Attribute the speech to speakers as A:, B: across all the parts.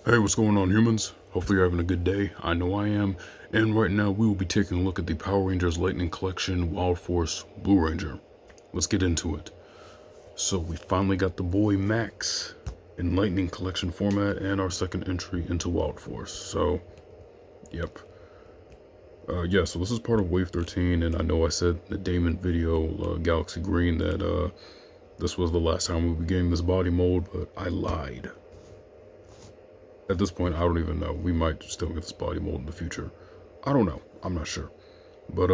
A: Hey, what's going on, humans? Hopefully you're having a good day. I know I am. And right now we will be taking a look at the Power Rangers Lightning Collection Wild Force Blue Ranger. Let's get into it. So we finally got the boy Max in Lightning Collection format and our second entry into Wild Force. So, yep. Yeah, so this is part of Wave 13, and I know I said in the Damon video, Galaxy Green, that this was the last time we would be getting this body mold, but I lied. At this point, I don't even know. We might still get this body mold in the future. I don't know. I'm not sure. But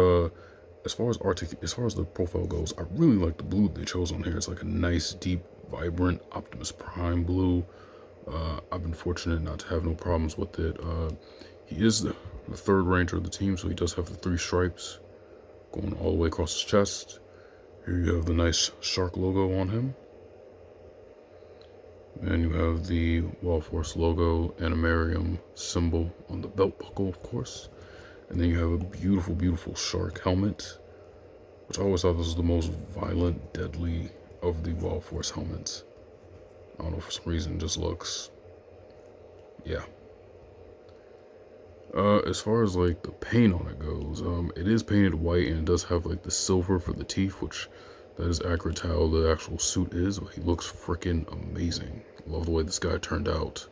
A: as far as the profile goes, I really like the blue they chose on here. It's like a nice, deep, vibrant Optimus Prime blue. I've been fortunate not to have no problems with it. He is the third Ranger of the team, so he does have the 3 stripes going all the way across his chest. Here you have the nice shark logo on him. And you have the Wild Force logo, Animarium symbol on the belt buckle, of course. And then you have a beautiful, beautiful shark helmet, which I always thought this was the most violent, deadly of the Wild Force helmets. I don't know, for some reason, it just looks, yeah. As far as like the paint on it goes, it is painted white and it does have like the silver for the teeth, which that is accurate to how the actual suit is. But he looks freaking amazing. Love the way this guy turned out.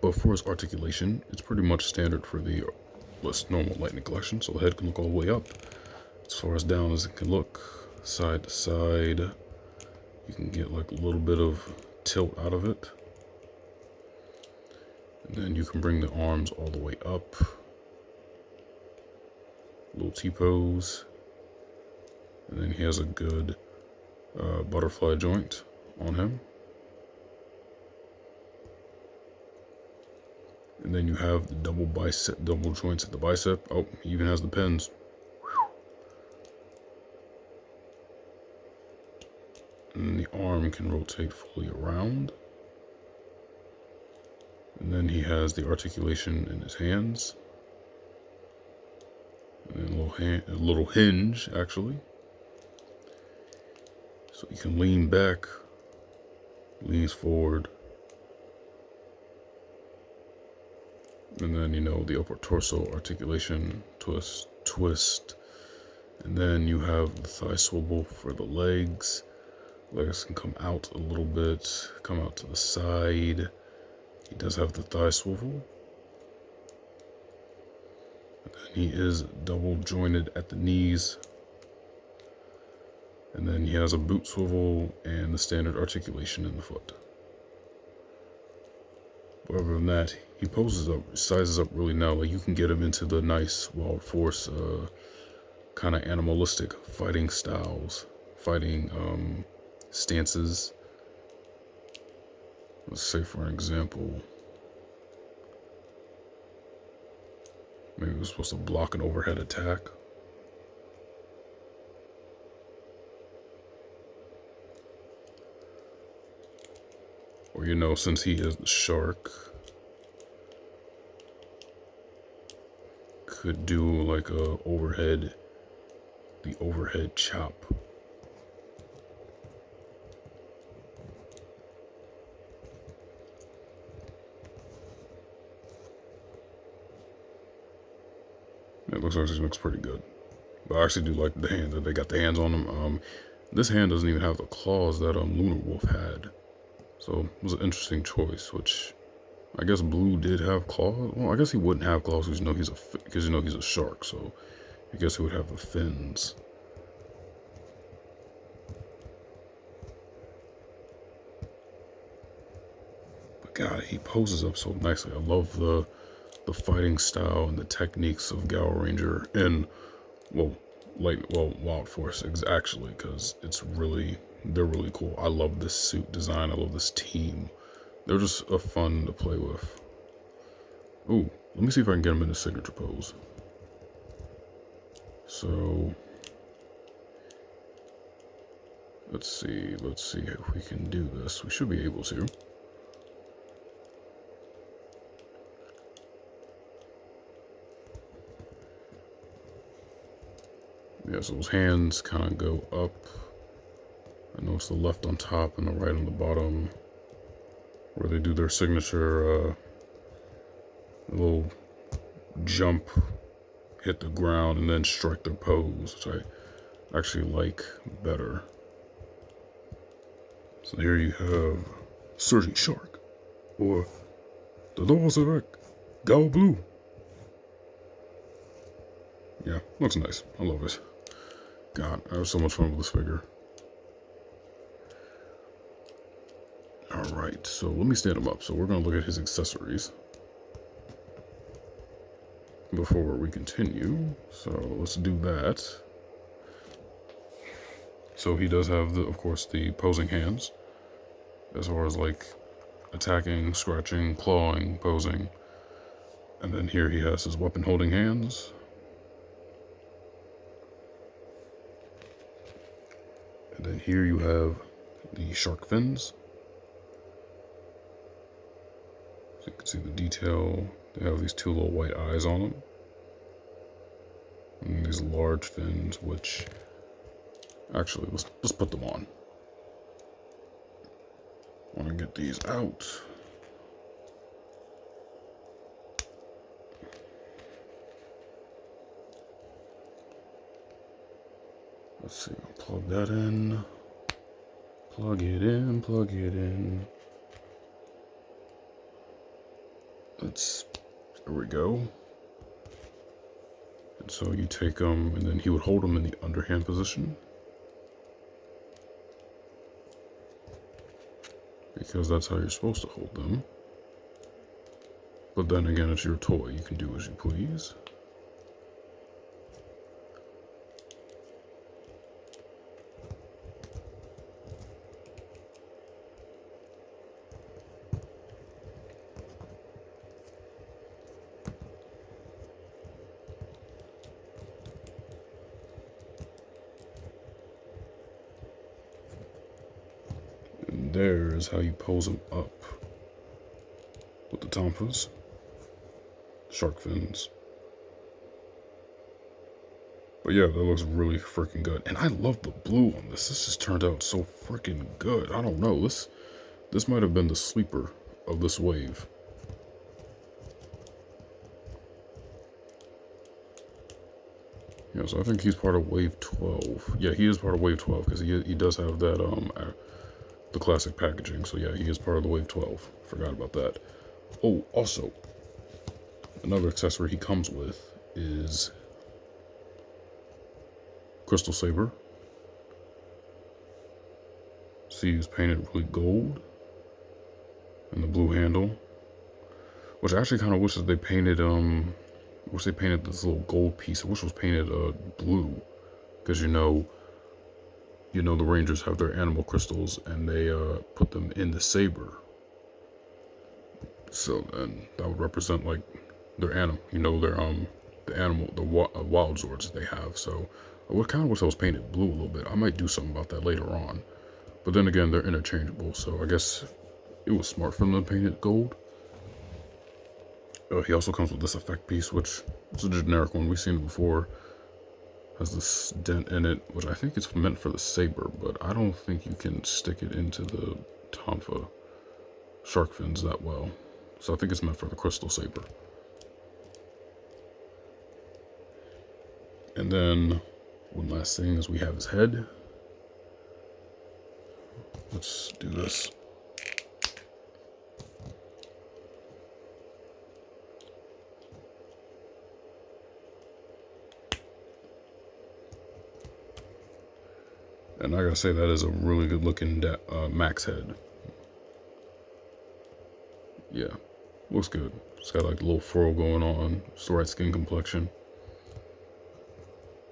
A: But for his articulation, it's pretty much standard for the normal Lightning Collection. So the head can look all the way up, as far as down as it can look, side to side. You can get like a little bit of tilt out of it. And then you can bring the arms all the way up. Little T-pose. And then he has a good butterfly joint on him. And then you have the double joints at the bicep. Oh, he even has the pins. And the arm can rotate fully around. And then he has the articulation in his hands. And then a little hinge, actually. So he can lean back, leans forward. And then, the upper torso articulation, twist. And then you have the thigh swivel for the legs. Legs can come out a little bit, come out to the side. He does have the thigh swivel. And then he is double jointed at the knees. And then he has a boot swivel and the standard articulation in the foot. But other than that, he sizes up really now. Like, you can get him into the nice Wild Force kind of animalistic fighting styles, stances. Let's say, for an example, maybe we're supposed to block an overhead attack. Or, since he is the shark, could do like the overhead chop. It looks pretty good. But I actually do like the hand that they got the hands on him. This hand doesn't even have the claws that Lunar Wolf had. So it was an interesting choice, which I guess Blue did have claws. Well, I guess he wouldn't have claws because he's a shark. So I guess he would have the fins. But God, he poses up so nicely. I love the fighting style and the techniques of Gal Ranger and Wild Force actually, because they're really cool. I love this suit design. I love this team. They're just fun to play with. Ooh, let me see if I can get him in the signature pose. So let's see if we can do this. We should be able to. Yeah, so his hands kind of go up. I know it's the left on top and the right on the bottom. where they do their signature little jump, hit the ground, and then strike their pose, which I actually like better. So here you have Surging Shark, or the Laws of Ek, Gao Blue. Yeah, looks nice. I love it. God, I have so much fun with this figure. Alright, so let me stand him up. So we're going to look at his accessories before we continue. So let's do that. So he does have, of course, the posing hands. As far as like attacking, scratching, clawing, posing. And then here he has his weapon holding hands. And then here you have the shark fins. So you can see the detail. They have these two little white eyes on them. And these large fins, which actually, let's put them on. I want to get these out. Let's see, I'll plug that in. Plug it in, plug it in. There we go. And so you take them, and then he would hold them in the underhand position. Because that's how you're supposed to hold them. But then again, it's your toy. You can do as you please. And there's how you pose them up with the tonfas, shark fins. But yeah, that looks really freaking good. And I love the blue on this. This just turned out so freaking good. I don't know. This might have been the sleeper of this wave. Yeah, so I think he's part of wave 12. Yeah, he is part of wave 12 because he does have that the classic packaging. So yeah, he is part of the wave 12. Forgot about that. Oh, also, another accessory he comes with is Crystal Saber. See, he's painted really gold. And the blue handle. Which I actually kind of wish that they painted, this little gold piece. I wish it was painted blue. Because you know the Rangers have their animal crystals and they put them in the saber. So then that would represent like their animal, the wild Zords they have. So I would kind of wish I was painted blue a little bit. I might do something about that later on. But then again, they're interchangeable. So I guess it was smart for them to paint it gold. He also comes with this effect piece, which is a generic one. We've seen it before. Has this dent in it, which I think it's meant for the saber, but I don't think you can stick it into the tonfa shark fins that well. So I think it's meant for the crystal saber. And then one last thing is we have his head. Let's do this. And I gotta say, that is a really good looking Max head. Yeah, looks good. It's got like a little furrow going on. It's the right skin complexion.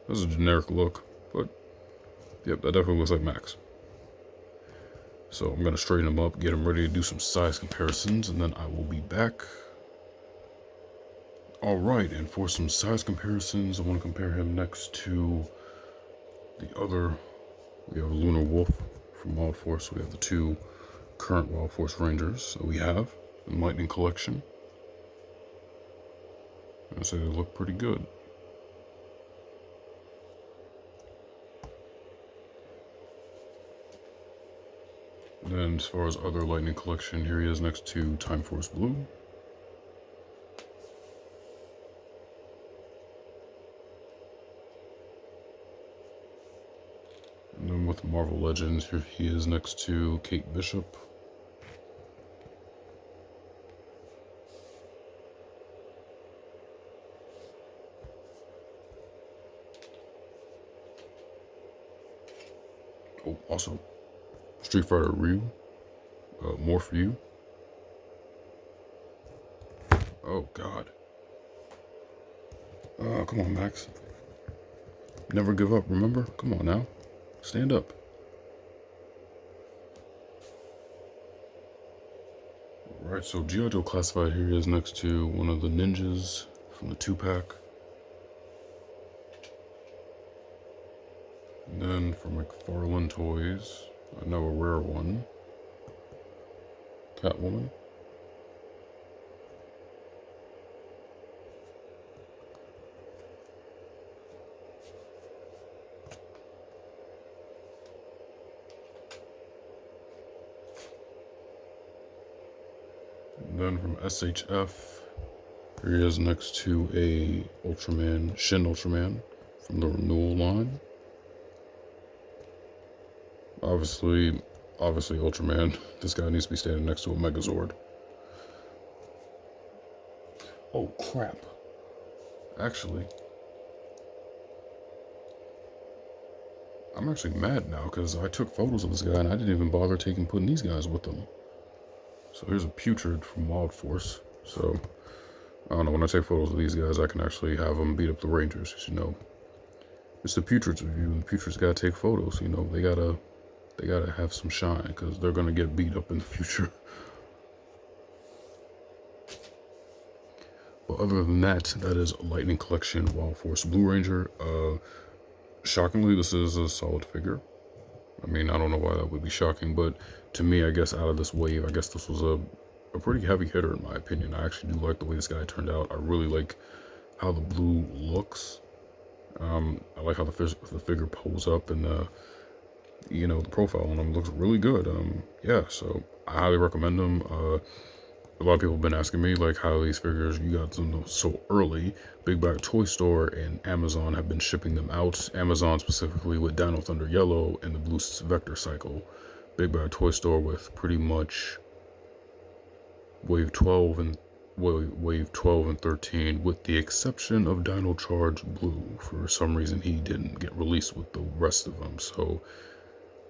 A: This is a generic look, but yep, that definitely looks like Max. So I'm gonna straighten him up, get him ready to do some size comparisons, and then I will be back. Alright, and for some size comparisons, I want to compare him next to the other. We have Lunar Wolf from Wild Force. We have the two current Wild Force Rangers that we have in Lightning Collection. I'd say they look pretty good. Then as far as other Lightning Collection, here he is next to Time Force Blue. And then with Marvel Legends, here he is next to Kate Bishop. Oh, also, Street Fighter Ryu. More for you. Oh, God. Come on, Max. Never give up, remember? Come on now. Stand up. Alright, so G.I. Joe Classified here is next to one of the ninjas from the 2-pack. And then from McFarlane Toys, I know a rare one, Catwoman. And then from SHF, here he is next to a Ultraman, Shin Ultraman from the Renewal line. Obviously Ultraman. This guy needs to be standing next to a Megazord. Oh crap. Actually, I'm actually mad now because I took photos of this guy and I didn't even bother putting these guys with them. So here's a Putrid from Wild Force. So I don't know, when I take photos of these guys, I can actually have them beat up the Rangers. You know, it's the Putrid's review. The Putrid's gotta take photos. You know, they gotta have some shine because they're gonna get beat up in the future. But other than that, that is Lightning Collection Wild Force Blue Ranger. Shockingly, this is a solid figure. I mean, I don't know why that would be shocking, but to me, I guess out of this wave, I guess this was a pretty heavy hitter in my opinion. I actually do like the way this guy turned out. I really like how the blue looks. I like how the figure pulls up, and you know, the profile on him looks really good. Yeah, so I highly recommend them. A lot of people have been asking me, like, how these figures, you got them so early. Big Bad Toy Store and Amazon have been shipping them out. Amazon specifically with Dino Thunder Yellow and the Blue Vector Cycle. Big Bad Toy Store with pretty much Wave 12 and 13, with the exception of Dino Charge Blue. For some reason, he didn't get released with the rest of them. So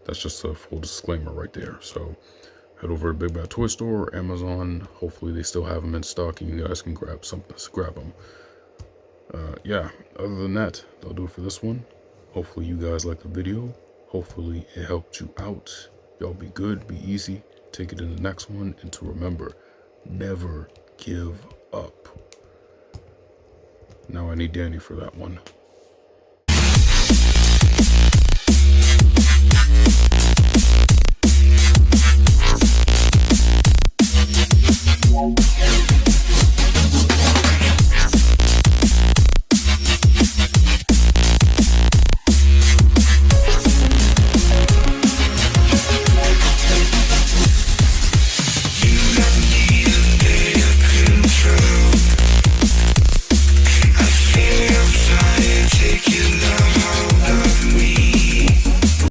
A: that's just a full disclaimer right there. So head over to Big Bad Toy Store or Amazon. Hopefully they still have them in stock and you guys can grab them. Yeah, other than that, that'll do it for this one. Hopefully you guys liked the video. Hopefully it helped you out. Y'all be good, be easy, take it in the next one, and to remember, never give up. Now I need Danny for that one.